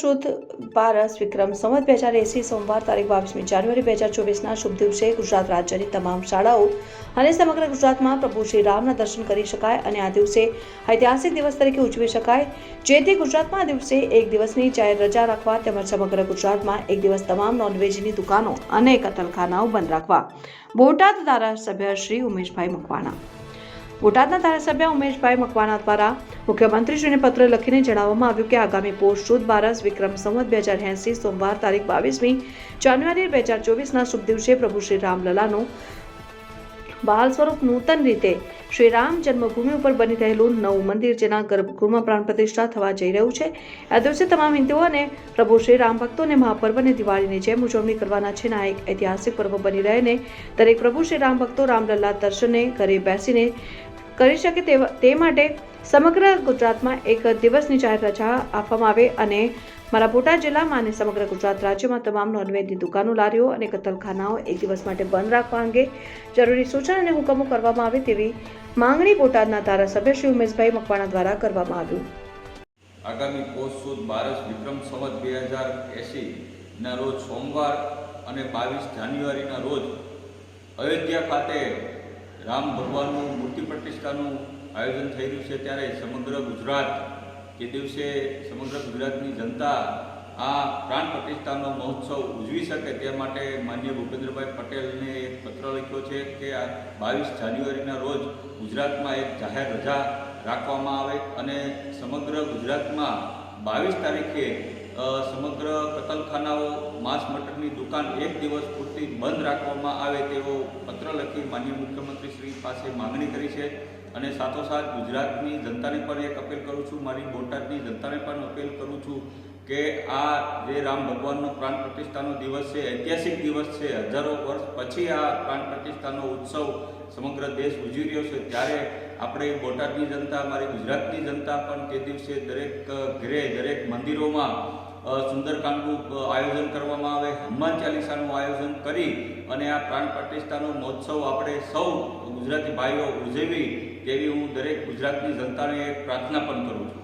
શુદ્ધ 12 વિક્રમ સંવત 2080 સોમવાર તારીખ 22મી જાન્યુઆરી 2024ના શુભ દિવસે ગુજરાત રાજ્યની તમામ શાળાઓ અને સમગ્ર ગુજરાતમાં પ્રભુ શ્રી રામના દર્શન કરી શકાય અને આ દિવસે ઐતિહાસિક દિવસ તરીકે ઉજવી શકાય, જેથી ગુજરાતમાં આ દિવસે એક દિવસની જાહેર રજા રાખવા તેમજ સમગ્ર ગુજરાતમાં એક દિવસ તમામ નોનવેજની દુકાનો અને કતલખાનાઓ બંધ રાખવા બોટાદ ધારાસભ્ય શ્રી ઉમેશભાઈ મકવાણા બોટાદના ધારાસભ્ય ઉમેશભાઈ મકવાણા દ્વારા મુખ્યમંત્રીશ્રીને પત્ર લખીને જણાવવામાં આવ્યું કે આગામી પોષ સુદ 12 વિક્રમ સંવત 2080 સોમવાર તારીખ 22મી જાન્યુઆરી 2024ના શુભ દિવસે પ્રભુ શ્રી રામલલાનું બાલ સ્વરૂપ નૂતન રીતે શ્રી રામ જન્મભૂમિ ઉપર બની રહેલું નવું મંદિર જેના ગર્ભગૃહમાં પ્રાણ પ્રતિષ્ઠા થવા જઈ રહ્યું છે। આ દિવસે તમામ હિન્દુઓ અને પ્રભુ શ્રી રામ ભક્તોને મહાપર્વ અને દિવાળીની જેમ ઉજવણી કરવાના છે અને આ એક ઐતિહાસિક પર્વ બની રહેને દરેક પ્રભુ શ્રી રામ ભક્તો રામલલ્લા દર્શને ઘરે બેસીને કરી શકે તે માટે સમગ્ર ગુજરાતમાં એક દિવસની જાહેર રજા આપવામાં આવે અને મારા બોટાદ જિલ્લામાં અને સમગ્ર ગુજરાત રાજ્યમાં તમામ નોનવેજની દુકાનો, લારીઓ અને કતલખાનાઓ એક દિવસ માટે બંધ રાખવા અંગે જરૂરી સૂચના અને હુકમો કરવામાં આવે તેવી માંગણી બોટાદના ધારાસભ્ય શ્રી ઉમેશભાઈ મકવાણા દ્વારા કરવામાં આવ્યું। આગામી પોષ સુદ 12 વિક્રમ સંવત 2080 ના રોજ સોમવાર અને 22 જાન્યુઆરીના રોજ અયોધ્યા ખાતે રામ ભગવાનનું મૂર્તિ પ્રતિષ્ઠાનું આયોજન થઈ રહ્યું છે, ત્યારે સમગ્ર ગુજરાત એ દિવસે સમગ્ર ગુજરાતની જનતા આ પ્રાણ પ્રતિષ્ઠાનો મહોત્સવ ઉજવી શકે તે માટે માનનીય ભૂપેન્દ્રભાઈ પટેલને એક પત્ર લખ્યો છે કે આ 22 જાન્યુઆરીના રોજ ગુજરાતમાં એક જાહેર રજા રાખવામાં આવે અને સમગ્ર ગુજરાતમાં 22 તારીખે સમગ્ર કતલખાનાઓ, માંસ મટનની દુકાન એક દિવસ પૂરતી બંધ રાખવામાં આવે તેવો પત્ર લખી માનનીય મુખ્યમંત્રી શ્રી પાસે માગણી કરી છે અને સાથોસાથ ગુજરાતની જનતાને પણ એક અપીલ કરું છું, મારી બોટાદની જનતાને પણ અપીલ કરું છું કે આ જે રામ ભગવાનનો પ્રાણ પ્રતિષ્ઠાનો દિવસ છે, ઐતિહાસિક દિવસ છે, હજારો વર્ષ પછી આ પ્રાણ પ્રતિષ્ઠાનો ઉત્સવ સમગ્ર દેશ ઉજવી રહ્યો છે, ત્યારે આપણે બોટાદની જનતા, મારી ગુજરાતની જનતા પણ તે દિવસે દરેક ઘરે, દરેક મંદિરોમાં સુંદરકાંડનું આયોજન કરવામાં આવે, હનુમાન ચાલીસાનું આયોજન કરી અને આ પ્રાણ પ્રતિષ્ઠાનો મહોત્સવ આપણે સૌ ગુજરાતી ભાઈઓ ઉજવી તેવી હું દરેક ગુજરાતની જનતાને એક પ્રાર્થના પણ કરું છું।